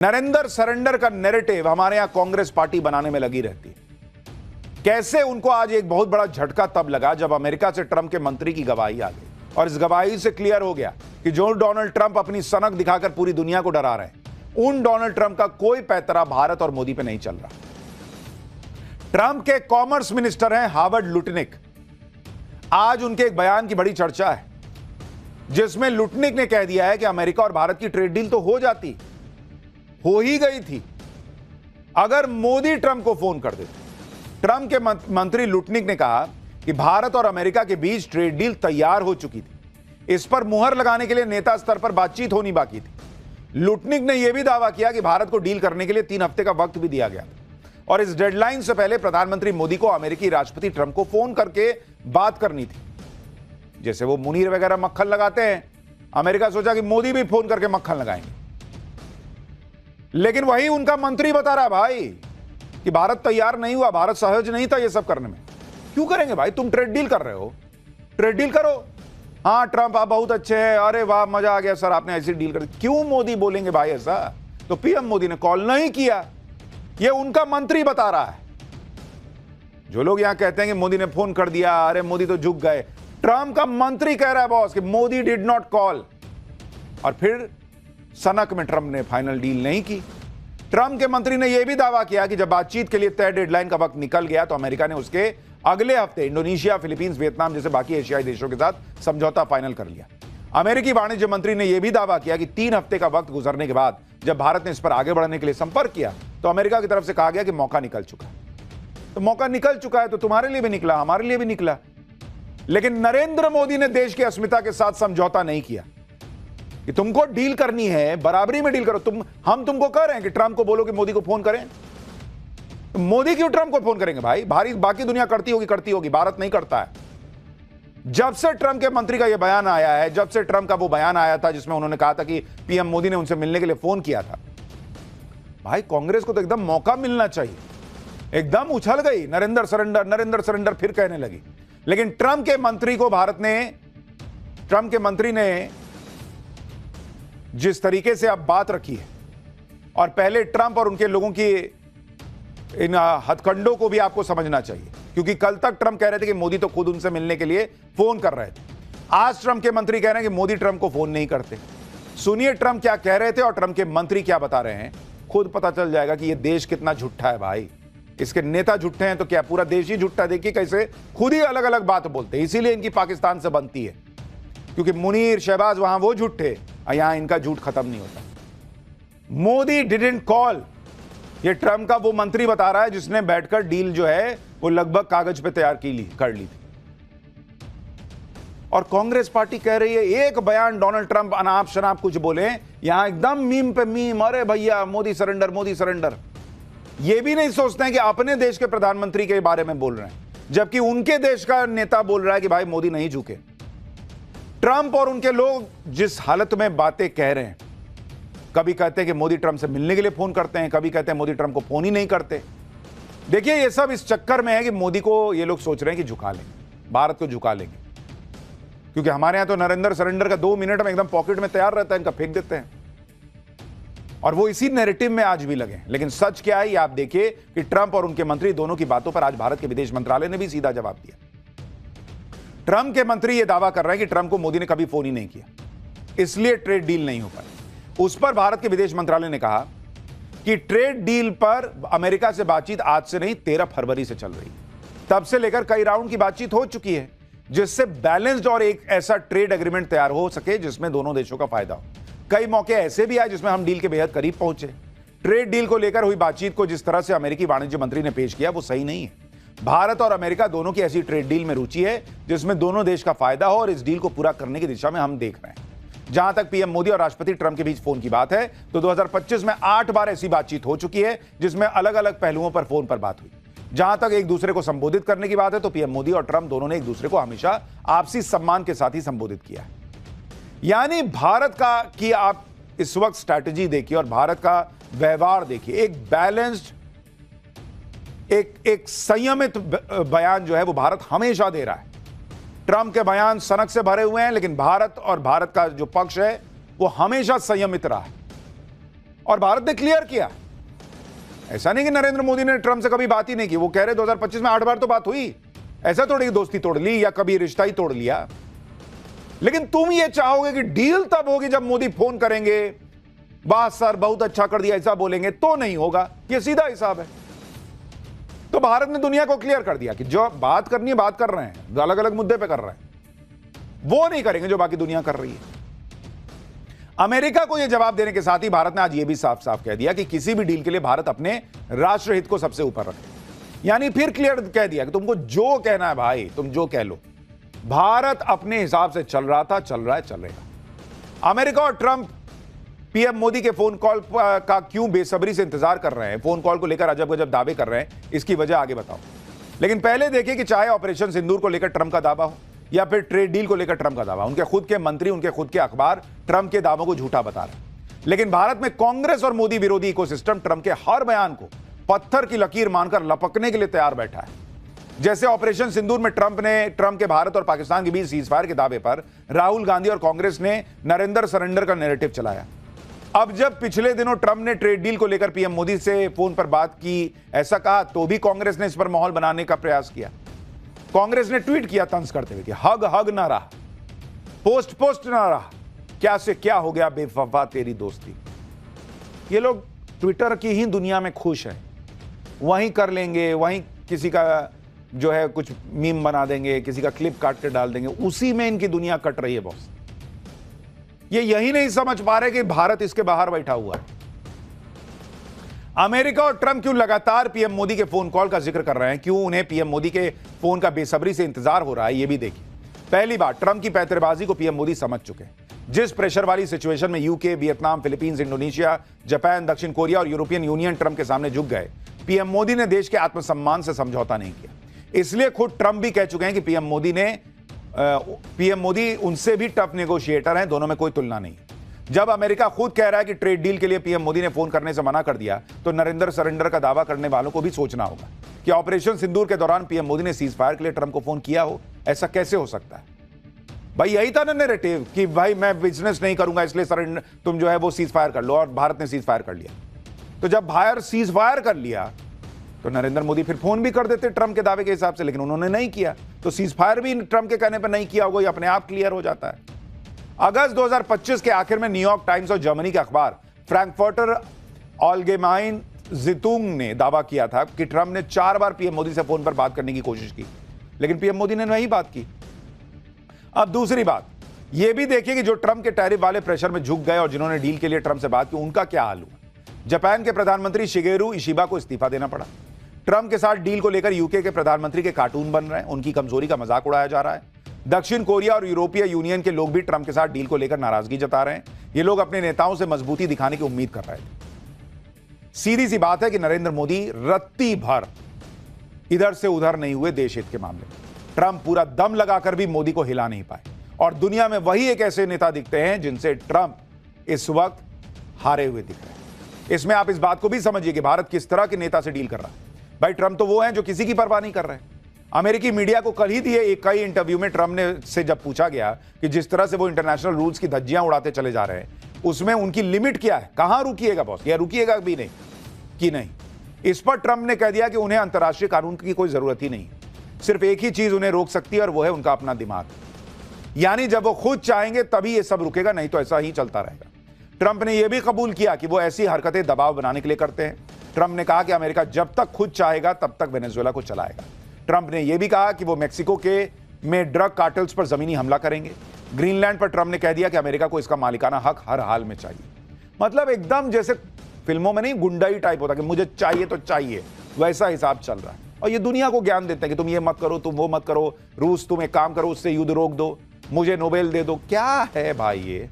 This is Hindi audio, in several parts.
नरेंद्र सरेंडर का नैरेटिव हमारे यहां कांग्रेस पार्टी बनाने में लगी रहती है। कैसे उनको आज एक बहुत बड़ा झटका तब लगा जब अमेरिका से ट्रंप के मंत्री की गवाही आ गई और इस गवाही से क्लियर हो गया कि जो डोनाल्ड ट्रंप अपनी सनक दिखाकर पूरी दुनिया को डरा रहे हैं, उन डोनाल्ड ट्रंप का कोई पैतरा भारत और मोदी पे नहीं चल रहा। ट्रंप के कॉमर्स मिनिस्टर हैं हार्वर्ड लुटनिक। आज उनके एक बयान की बड़ी चर्चा है जिसमें लुटनिक ने कह दिया है कि अमेरिका और भारत की ट्रेड डील तो हो ही गई थी अगर मोदी ट्रंप को फोन कर देते। ट्रंप के मंत्री लुटनिक ने कहा कि भारत और अमेरिका के बीच ट्रेड डील तैयार हो चुकी थी, इस पर मुहर लगाने के लिए नेता स्तर पर बातचीत होनी बाकी थी। लुटनिक ने यह भी दावा किया कि भारत को डील करने के लिए 3 हफ्ते का वक्त भी दिया गया और इस डेडलाइन से पहले प्रधानमंत्री मोदी को अमेरिकी राष्ट्रपति ट्रंप को फोन करके बात करनी थी। जैसे वो मुनीर वगैरह मक्खन लगाते हैं, अमेरिका सोचा कि मोदी भी फोन करके मक्खन लगाएंगे, लेकिन वही उनका मंत्री बता रहा है भाई कि भारत तैयार नहीं हुआ, भारत सहज नहीं था ये सब करने में। क्यों करेंगे भाई, तुम ट्रेड डील कर रहे हो, ट्रेड डील करो। हाँ ट्रंप आप बहुत अच्छे हैं, अरे वाह मजा आ गया सर आपने ऐसी डील कर दी। क्यों मोदी बोलेंगे भाई ऐसा? तो पीएम मोदी ने कॉल नहीं किया, ये उनका मंत्री बता रहा है। जो लोग यहां कहते हैं कि मोदी ने फोन कर दिया, अरे मोदी तो झुक गए, ट्रंप का मंत्री कह रहा है बॉस कि मोदी डिड नॉट कॉल। और फिर सनक में ट्रंप ने फाइनल डील नहीं की। ट्रंप के मंत्री ने यह भी दावा किया कि जब बातचीत के लिए तय डेडलाइन का वक्त निकल गया तो अमेरिका ने उसके अगले हफ्ते इंडोनेशिया, फिलीपींस, वियतनाम जैसे बाकी एशियाई देशों के साथ समझौता फाइनल कर लिया। अमेरिकी वाणिज्य मंत्री ने यह भी दावा किया कि 3 हफ्ते का वक्त गुजरने के बाद जब भारत ने इस पर आगे बढ़ने के लिए संपर्क किया तो अमेरिका की तरफ से कहा गया कि मौका निकल चुका है। तो मौका निकल चुका है तो तुम्हारे लिए भी निकला, हमारे लिए भी निकला। लेकिन नरेंद्र मोदी ने देश की अस्मिता के साथ समझौता नहीं किया कि तुमको डील करनी है, बराबरी में डील करो। हम तुमको कह रहे हैं कि ट्रंप को बोलो कि मोदी को फोन करें, तो मोदी क्यों ट्रंप को फोन करेंगे भाई? बाकी दुनिया करती होगी, भारत नहीं करता है। जब से ट्रंप के मंत्री का यह बयान आया है, जब से ट्रंप का वो बयान आया था जिसमें उन्होंने कहा था कि पीएम मोदी ने उनसे मिलने के लिए फोन किया था, भाई कांग्रेस को तो एकदम मौका मिलना चाहिए। एकदम उछल गई, नरेंद्र सरेंडर फिर कहने लगी। लेकिन ट्रंप के मंत्री ने जिस तरीके से अब बात रखी है, और पहले ट्रंप और उनके लोगों की इन हथकंडों को भी आपको समझना चाहिए, क्योंकि कल तक ट्रंप कह रहे थे कि मोदी तो खुद उनसे मिलने के लिए फोन कर रहे थे। आज ट्रंप के मंत्री कह रहे हैं कि मोदी ट्रंप को फोन नहीं करते। सुनिए ट्रंप क्या कह रहे थे और ट्रंप के मंत्री क्या बता रहे हैं, खुद पता चल जाएगा कि यह देश कितना झूठा है भाई। इसके नेता झूठे हैं तो क्या पूरा देश ही झूठा? देखिए कैसे खुद ही अलग अलग बात बोलते हैं। इसीलिए इनकी पाकिस्तान से बनती है, क्योंकि मुनीर, शहबाज वहां वो झूठे, यहां इनका झूठ खत्म नहीं होता। मोदी डिडंट कॉल, ये ट्रंप का वो मंत्री बता रहा है जिसने बैठकर डील जो है वो लगभग कागज पे तैयार कर ली थी। और कांग्रेस पार्टी कह रही है एक बयान डोनाल्ड ट्रंप अनाप शनाप कुछ बोले, यहां एकदम मीम पे मीम, अरे भैया मोदी सरेंडर। ये भी नहीं सोचते हैं कि अपने देश के प्रधानमंत्री के बारे में बोल रहे हैं, जबकि उनके देश का नेता बोल रहा है कि भाई मोदी नहीं झुके। ट्रंप और उनके लोग जिस हालत में बातें कह रहे हैं, कभी कहते हैं कि मोदी ट्रंप से मिलने के लिए फोन करते हैं, कभी कहते हैं मोदी ट्रंप को फोन ही नहीं करते। देखिए ये सब इस चक्कर में है कि मोदी को ये लोग सोच रहे हैं कि झुका लेंगे, भारत को झुका लेंगे, क्योंकि हमारे यहां तो नरेंद्र सरेंडर का 2 मिनट में एकदम पॉकेट में तैयार रहता है, इनका फेंक देते हैं। और वो इसी नैरेटिव में आज भी लगे। लेकिन सच क्या है ये आप देखिए कि ट्रंप और उनके मंत्री दोनों की बातों पर आज भारत के विदेश मंत्रालय ने भी सीधा जवाब दिया। ट्रंप के मंत्री यह दावा कर रहे हैं कि ट्रंप को मोदी ने कभी फोन ही नहीं किया, इसलिए ट्रेड डील नहीं हो पाई। उस पर भारत के विदेश मंत्रालय ने कहा कि ट्रेड डील पर अमेरिका से बातचीत आज से नहीं 13 फरवरी से चल रही है। तब से लेकर कई राउंड की बातचीत हो चुकी है, जिससे बैलेंस्ड और एक ऐसा ट्रेड एग्रीमेंट तैयार हो सके जिसमें दोनों देशों का फायदा हो। कई मौके ऐसे भी आए जिसमें हम डील के बेहद करीब पहुंचे। ट्रेड डील को लेकर हुई बातचीत को जिस तरह से अमेरिकी वाणिज्य मंत्री ने पेश किया वो सही नहीं है। भारत और अमेरिका दोनों की ऐसी ट्रेड डील में रुचि है जिसमें दोनों देश का फायदा हो, और इस डील को पूरा करने की दिशा में हम देख रहे हैं। जहां तक पीएम मोदी और राष्ट्रपति ट्रंप के बीच फोन की बात है तो 2025 में 8 बार ऐसी बातचीत हो चुकी है जिसमें अलग अलग पहलुओं पर फोन पर बात हुई। जहां तक एक दूसरे को संबोधित करने की बात है तो पीएम मोदी और ट्रंप दोनों ने एक दूसरे को हमेशा आपसी सम्मान के साथ ही संबोधित किया है। यानी भारत का कि आप इस वक्त स्ट्रैटेजी देखिए और भारत का व्यवहार देखिए, एक बैलेंस्ड, एक संयमित बयान जो है वो भारत हमेशा दे रहा है। ट्रंप के बयान सनक से भरे हुए हैं, लेकिन भारत और भारत का जो पक्ष है वो हमेशा संयमित रहा है। और भारत ने क्लियर किया। ऐसा नहीं कि नरेंद्र मोदी ने ट्रंप से कभी बात ही नहीं की, वो कह रहे 2025 में 8 बार तो बात हुई, ऐसा थोड़ी कि दोस्ती तोड़ ली या कभी रिश्ता ही तोड़ लिया। लेकिन तुम ये चाहोगे कि डील तब होगी जब मोदी फोन करेंगे, वाह सर बहुत अच्छा कर दिया, ऐसा बोलेंगे तो नहीं होगा। ये सीधा हिसाब है। तो भारत ने दुनिया को क्लियर कर दिया कि जो बात करनी है बात कर रहे हैं, अलग अलग मुद्दे पे कर रहे हैं, वो नहीं करेंगे जो बाकी दुनिया कर रही है। अमेरिका को यह जवाब देने के साथ ही भारत ने आज यह भी साफ साफ कह दिया कि किसी भी डील के लिए भारत अपने राष्ट्र हित को सबसे ऊपर रखे। यानी फिर क्लियर कह दिया कि तुमको जो कहना है भाई तुम जो कह लो, भारत अपने हिसाब से चल रहा था, चल रहा है, चलेगा। अमेरिका और ट्रंप पीएम मोदी के फोन कॉल का क्यों बेसब्री से इंतजार कर रहे हैं, फोन कॉल को लेकर अजब गजब दावे कर रहे हैं, इसकी वजह आगे बताओ। लेकिन पहले देखिए कि चाहे ऑपरेशन सिंदूर को लेकर ट्रंप का दावा हो या फिर ट्रेड डील को लेकर ट्रंप का दावा, उनके खुद के मंत्री, उनके खुद के अखबार ट्रंप के दावों को झूठा बता रहे हैं। लेकिन भारत में कांग्रेस और मोदी विरोधी इकोसिस्टम ट्रंप के हर बयान को पत्थर की लकीर मानकर लपकने के लिए तैयार बैठा है। जैसे ऑपरेशन सिंदूर में ट्रंप के भारत और पाकिस्तान के बीच सीजफायर के दावे पर राहुल गांधी और कांग्रेस ने नरेंद्र सरेंडर का नैरेटिव चलाया। अब जब पिछले दिनों ट्रंप ने ट्रेड डील को लेकर पीएम मोदी से फोन पर बात की, ऐसा कहा, तो भी कांग्रेस ने इस पर माहौल बनाने का प्रयास किया। कांग्रेस ने ट्वीट किया तंज करते हुए कि हग हग ना रहा, पोस्ट ना रहा, क्या से क्या हो गया बेवफा तेरी दोस्ती। ये लोग ट्विटर की ही दुनिया में खुश हैं, वहीं कर लेंगे, वहीं किसी का जो है कुछ मीम बना देंगे, किसी का क्लिप काट के डाल देंगे, उसी में इनकी दुनिया कट रही है बॉस। ये यही नहीं समझ पा रहे कि भारत इसके बाहर बैठा हुआ है। अमेरिका और ट्रंप क्यों लगातार पीएम मोदी के फोन कॉल का जिक्र कर रहे हैं, क्यों उन्हें पीएम मोदी के फोन का बेसब्री से इंतजार हो रहा है, यह भी देखिए। पहली बात, ट्रंप की पैंतरेबाजी को पीएम मोदी समझ चुके हैं। जिस प्रेशर वाली सिचुएशन में UK, Vietnam, Philippines, Indonesia, Japan, दक्षिण कोरिया और यूरोपियन यूनियन ट्रंप के सामने झुक गए, पीएम मोदी ने देश के आत्मसम्मान से समझौता नहीं किया। इसलिए खुद ट्रंप भी कह चुके हैं कि पीएम मोदी उनसे भी टफ नेगोशिएटर हैं, दोनों में कोई तुलना नहीं। जब अमेरिका खुद कह रहा है कि ट्रेड डील के लिए पीएम मोदी ने फोन करने से मना कर दिया, तो नरेंद्र सरेंडर का दावा करने वालों को भी सोचना होगा कि ऑपरेशन सिंदूर के दौरान पीएम मोदी ने सीज फायर के लिए ट्रंप को फोन किया हो। ऐसा कैसे हो सकता है भाई? यही था ना नैरेटिव कि भाई मैं बिजनेस नहीं करूंगा इसलिए सरेंडर, तुम जो है वो सीज फायर कर लो, और भारत ने सीज फायर कर लिया। तो जब भारत सीज फायर कर लिया तो नरेंद्र मोदी फिर फोन भी कर देते ट्रंप के दावे के हिसाब से, लेकिन उन्होंने नहीं किया, तो सीज फायर भी ट्रंप के कहने पर नहीं किया होगा, ये अपने आप क्लियर हो जाता है। अगस्त 2025 के आखिर में न्यूयॉर्क टाइम्स और जर्मनी के अखबार फ्रैंकफर्टर ऑलगेमाइन ज़ितुंग ने दावा किया था कि ट्रंप ने 4 बार पीएम मोदी से फोन पर बात करने की कोशिश की, लेकिन पीएम मोदी ने नहीं बात की। अब दूसरी बात यह भी देखिए कि जो ट्रंप के टैरिफ वाले प्रेशर में झुक गए और जिन्होंने डील के लिए ट्रंप से बात की, उनका क्या हाल हुआ। जापान के प्रधानमंत्री शिगेरू इशिबा को इस्तीफा देना पड़ा। ट्रंप के साथ डील को लेकर यूके के प्रधानमंत्री के कार्टून बन रहे हैं, उनकी कमजोरी का मजाक उड़ाया जा रहा है। दक्षिण कोरिया और यूरोपीय यूनियन के लोग भी ट्रंप के साथ डील को लेकर नाराजगी जता रहे हैं। ये लोग अपने नेताओं से मजबूती दिखाने की उम्मीद कर रहे थे। सीधी सी बात है कि नरेंद्र मोदी रत्ती भर इधर से उधर नहीं हुए देश हित के मामले में। ट्रंप पूरा दम लगाकर भी मोदी को हिला नहीं पाए, और दुनिया में वही एक ऐसे नेता दिखते हैं जिनसे ट्रंप इस वक्त हारे हुए दिख रहे हैं। इसमें आप इस बात को भी समझिए कि भारत किस तरह के नेता से डील कर रहा है। भाई ट्रंप तो वो हैं जो किसी की परवाह नहीं कर रहे हैं। अमेरिकी मीडिया को कल ही दिए एक कई इंटरव्यू में ट्रंप ने से जब पूछा गया कि जिस तरह से वो इंटरनेशनल रूल्स की धज्जियां उड़ाते चले जा रहे हैं, उसमें उनकी लिमिट क्या है, कहां रुकिएगा बॉस, या रुकिएगा भी नहीं कि नहीं। इस पर ट्रंप ने कह दिया कि उन्हें अंतर्राष्ट्रीय कानून की कोई जरूरत ही नहीं, सिर्फ एक ही चीज उन्हें रोक सकती है और वो है उनका अपना दिमाग। यानी जब वो खुद चाहेंगे तभी ये सब रुकेगा, नहीं तो ऐसा ही चलता रहेगा। ट्रंप ने यह भी कबूल किया कि वो ऐसी हरकतें दबाव बनाने के लिए करते हैं। ट्रंप ने कहा कि अमेरिका जब तक खुद चाहेगा तब तक वेनेजुएला को चलाएगा। ट्रंप ने यह भी कहा कि वो मेक्सिको में ड्रग कार्टेल्स पर जमीनी हमला करेंगे। ग्रीनलैंड पर ट्रंप ने कह दिया कि अमेरिका को इसका मालिकाना हक हर हाल में चाहिए। मतलब एकदम जैसे फिल्मों में नहीं गुंडाई टाइप होता कि मुझे चाहिए तो चाहिए, वैसा हिसाब चल रहा है। और ये दुनिया को ज्ञान देते हैं कि तुम ये मत करो, तुम वो मत करो, रूस तुम एक काम करो, उससे युद्ध रोक दो, मुझे नोबेल दे दो। क्या है भाई ये?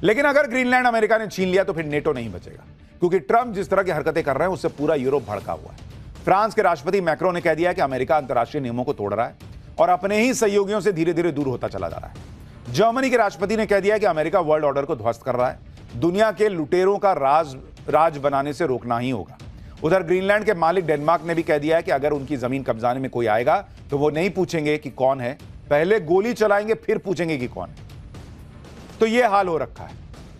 लेकिन अगर ग्रीनलैंड अमेरिका ने छीन लिया तो फिर नेटो नहीं बचेगा, क्योंकि ट्रंप जिस तरह की हरकतें कर रहे हैं उससे पूरा यूरोप भड़का हुआ है। फ्रांस के राष्ट्रपति मैक्रो ने कह दिया कि अमेरिका अंतर्राष्ट्रीय नियमों को तोड़ रहा है और अपने ही सहयोगियों से धीरे धीरे दूर होता चला जा रहा है। जर्मनी के राष्ट्रपति ने कह दिया कि अमेरिका वर्ल्ड ऑर्डर को ध्वस्त कर रहा है, दुनिया के लुटेरों का राज बनाने से रोकना ही होगा। उधर ग्रीनलैंड के मालिक डेनमार्क ने भी कह दिया है कि अगर उनकी जमीन कब्जाने में कोई आएगा तो वो नहीं पूछेंगे कि कौन है, पहले गोली चलाएंगे फिर पूछेंगे कि कौन है। तो ये हाल हो रखा है।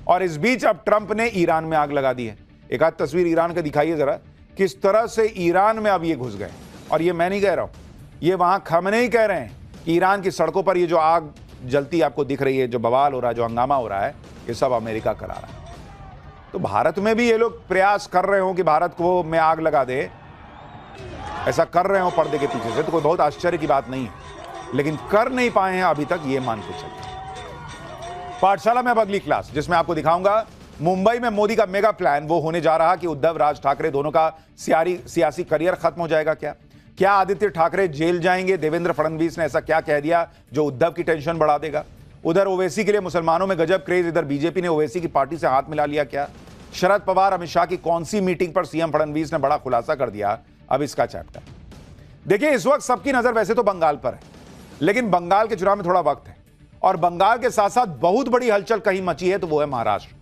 और इस बीच अब ट्रंप ने ईरान में आग लगा दी है। एक आध तस्वीर ईरान का दिखाइए जरा, किस तरह से ईरान में अब ये घुस गए। और ये मैं नहीं कह रहा हूं, ये वहां खamenei कह रहे हैं कि ईरान की सड़कों पर ये जो आग जलती आपको दिख रही है, जो बवाल हो रहा है, जो हंगामा हो रहा है, ये सब अमेरिका करा रहा है। तो भारत में भी ये लोग प्रयास कर रहे हो कि भारत को में आग लगा दे, ऐसा कर रहे हो पर्दे के पीछे से, तो कोई बहुत आश्चर्य की बात नहीं है, लेकिन कर नहीं पाए हैं अभी तक, ये मान के चलिए। पाठशाला में अब अगली क्लास, जिसमें आपको दिखाऊंगा मुंबई में मोदी का मेगा प्लान। वो होने जा रहा कि उद्धव राज ठाकरे दोनों का सियासी करियर खत्म हो जाएगा। क्या आदित्य ठाकरे जेल जाएंगे? देवेंद्र फडणवीस ने ऐसा क्या कह दिया जो उद्धव की टेंशन बढ़ा देगा? उधर ओवैसी के लिए मुसलमानों में गजब क्रेज, इधर बीजेपी ने ओवैसी की पार्टी से हाथ मिला लिया। क्या शरद पवार अमित शाह की कौन सी मीटिंग पर सीएम फडणवीस ने बड़ा खुलासा कर दिया? अब इसका चैप्टर देखिए। इस वक्त सबकी नजर वैसे तो बंगाल पर है, लेकिन बंगाल के चुनाव में थोड़ा वक्त है, और बंगाल के साथ साथ बहुत बड़ी हलचल कहीं मची है, तो वो है महाराष्ट्र।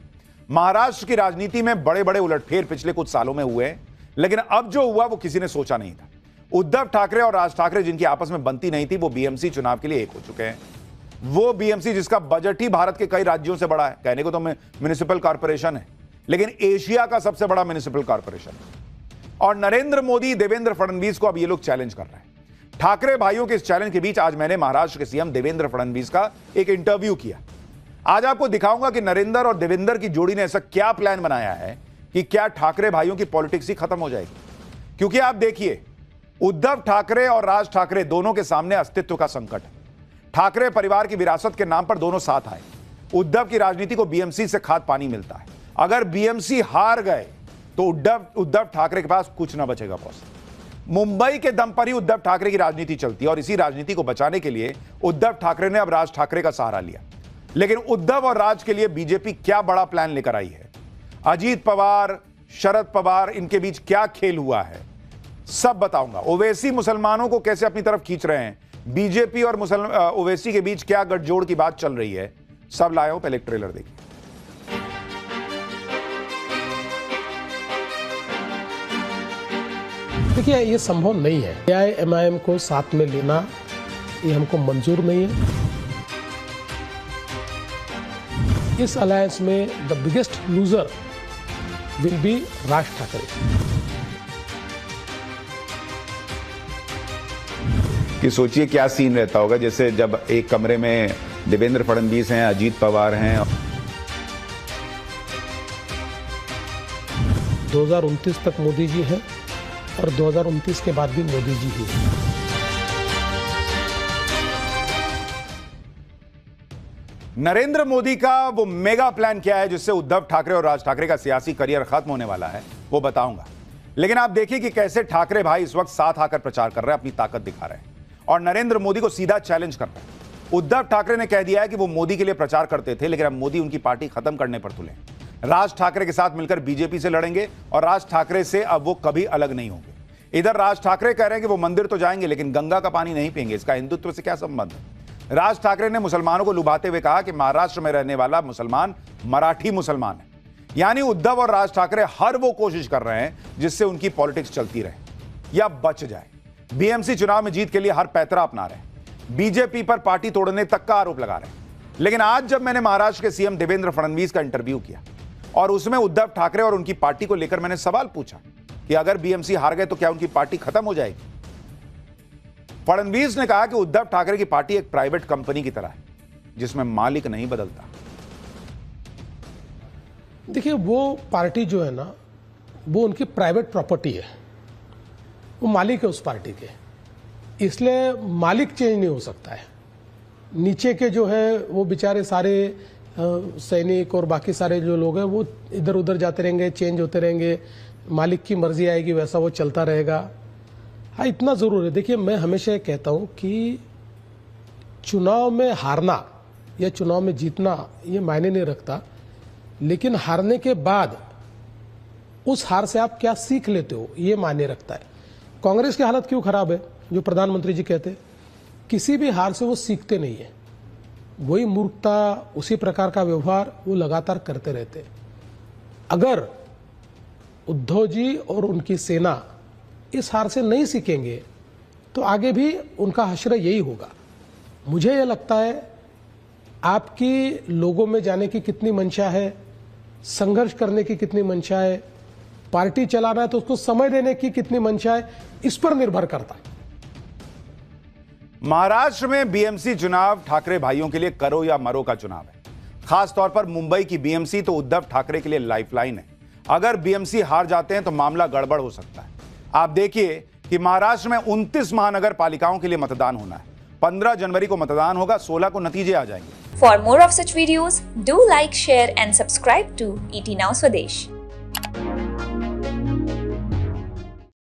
महाराष्ट्र की राजनीति में बड़े बड़े उलटफेर पिछले कुछ सालों में हुए हैं, लेकिन अब जो हुआ वो किसी ने सोचा नहीं था। उद्धव ठाकरे और राज ठाकरे, जिनकी आपस में बनती नहीं थी, वो बीएमसी चुनाव के लिए एक हो चुके हैं। वो बीएमसी जिसका बजट ही भारत के कई राज्यों से बड़ा है, कहने को तो म्युनिसिपल कॉर्पोरेशन है, लेकिन एशिया का सबसे बड़ा म्युनिसिपल कॉर्पोरेशन है। और नरेंद्र मोदी, देवेंद्र फडणवीस को अब ये लोग चैलेंज कर रहे हैं। ठाकरे भाइयों के इस चैलेंज के बीच आज मैंने महाराष्ट्र के सीएम देवेंद्र फडणवीस का एक इंटरव्यू किया। आज आपको दिखाऊंगा कि नरेंद्र और देवेंद्र की जोड़ी ने ऐसा क्या प्लान बनाया है कि क्या ठाकरे भाइयों की पॉलिटिक्स ही खत्म हो जाएगी। क्योंकि आप देखिए, उद्धव ठाकरे और राज ठाकरे दोनों के सामने अस्तित्व का संकट है। ठाकरे परिवार की विरासत के नाम पर दोनों साथ आए। उद्धव की राजनीति को बीएमसी से खाद पानी मिलता है। अगर बीएमसी हार गए तो उद्धव ठाकरे के पास कुछ ना बचेगा बॉस। मुंबई के दम पर ही उद्धव ठाकरे की राजनीति चलती है, और इसी राजनीति को बचाने के लिए उद्धव ठाकरे ने अब राज ठाकरे का सहारा लिया। लेकिन उद्धव और राज के लिए बीजेपी क्या बड़ा प्लान लेकर आई है? अजीत पवार, शरद पवार, इनके बीच क्या खेल हुआ है, सब बताऊंगा। ओवैसी मुसलमानों को कैसे अपनी तरफ खींच रहे हैं, बीजेपी और ओवैसी के बीच क्या गठजोड़ की बात चल रही है, सब लाया हूं। पहले एक ट्रेलर देखिए। देखिए, ये संभव नहीं है। एआईएमआईएम को साथ में लेना ये हमको मंजूर नहीं है। इस अलायंस में the biggest loser will be Raj Thackeray. कि सोचिए क्या सीन रहता होगा, जैसे जब एक कमरे में देवेंद्र फडणवीस हैं, अजीत पवार हैं। 2029 तक मोदी जी हैं और 2029 के बाद भी मोदी जी ही हैं। नरेंद्र मोदी का वो मेगा प्लान क्या है जिससे उद्धव ठाकरे और राज ठाकरे का सियासी करियर खत्म होने वाला है, वो बताऊंगा। लेकिन आप देखिए कि कैसे ठाकरे भाई इस वक्त साथ आकर प्रचार कर रहे हैं, अपनी ताकत दिखा रहे हैं और नरेंद्र मोदी को सीधा चैलेंज कर रहे हैं। उद्धव ठाकरे ने कह दिया है कि वो मोदी के लिए प्रचार करते थे, लेकिन अब मोदी उनकी पार्टी खत्म करने पर तुले। राज ठाकरे के साथ मिलकर बीजेपी से लड़ेंगे और राज ठाकरे से अब वो कभी अलग नहीं होंगे। इधर राज ठाकरे कह रहे हैं कि वो मंदिर तो जाएंगे, लेकिन गंगा का पानी नहीं पिएंगे। इसका हिंदुत्व से क्या संबंध है? राज ठाकरे ने मुसलमानों को लुभाते हुए कहा कि महाराष्ट्र में रहने वाला मुसलमान मराठी मुसलमान है। यानी उद्धव और राज ठाकरे हर वो कोशिश कर रहे हैं जिससे उनकी पॉलिटिक्स चलती रहे या बच जाए। बीएमसी चुनाव में जीत के लिए हर पैतरा अपना रहे हैं, बीजेपी पर पार्टी तोड़ने तक का आरोप लगा रहे हैं। लेकिन आज जब मैंने महाराष्ट्र के सीएम देवेंद्र फडणवीस का इंटरव्यू किया और उसमें उद्धव ठाकरे और उनकी पार्टी को लेकर मैंने सवाल पूछा कि अगर बीएमसी हार गए तो क्या उनकी पार्टी खत्म हो जाएगी? फडणवीस ने कहा कि उद्धव ठाकरे की पार्टी एक प्राइवेट कंपनी की तरह है जिसमें मालिक नहीं बदलता। देखिए, वो पार्टी जो है ना, वो उनकी प्राइवेट प्रॉपर्टी है। वो मालिक है उस पार्टी के, इसलिए मालिक चेंज नहीं हो सकता है। नीचे के जो है वो बेचारे सारे सैनिक और बाकी सारे जो लोग हैं वो इधर उधर जाते रहेंगे, चेंज होते रहेंगे, मालिक की मर्जी आएगी वैसा वो चलता रहेगा। हाँ, इतना ज़रूर है। देखिए, मैं हमेशा ये कहता हूँ कि चुनाव में हारना या चुनाव में जीतना ये मायने नहीं रखता, लेकिन हारने के बाद उस हार से आप क्या सीख लेते हो ये मायने रखता है। कांग्रेस की हालत क्यों खराब है? जो प्रधानमंत्री जी कहते हैं, किसी भी हार से वो सीखते नहीं है, वही मूर्खता, उसी प्रकार का व्यवहार वो लगातार करते रहते हैं। अगर उद्धव जी और उनकी सेना इस हार से नहीं सीखेंगे तो आगे भी उनका हश्र यही होगा। मुझे यह लगता है आपकी लोगों में जाने की कितनी मंशा है संघर्ष करने की कितनी मंशा है, पार्टी चलाना है तो उसको समय देने की कितनी मंशा है, इस पर निर्भर करता है। महाराष्ट्र में बीएमसी चुनाव ठाकरे भाइयों के लिए करो या मरो का चुनाव है। खास तौर पर मुंबई की बीएमसी तो उद्धव ठाकरे के लिए लाइफलाइन है। अगर बीएमसी हार जाते हैं तो मामला गड़बड़ हो सकता है। आप देखिए कि महाराष्ट्र में 29 महानगर पालिकाओं के लिए मतदान होना है। 15 जनवरी को मतदान होगा, 16 को नतीजे आ जाएंगे। For more of such videos, do like, share and subscribe to ET Now Swadesh.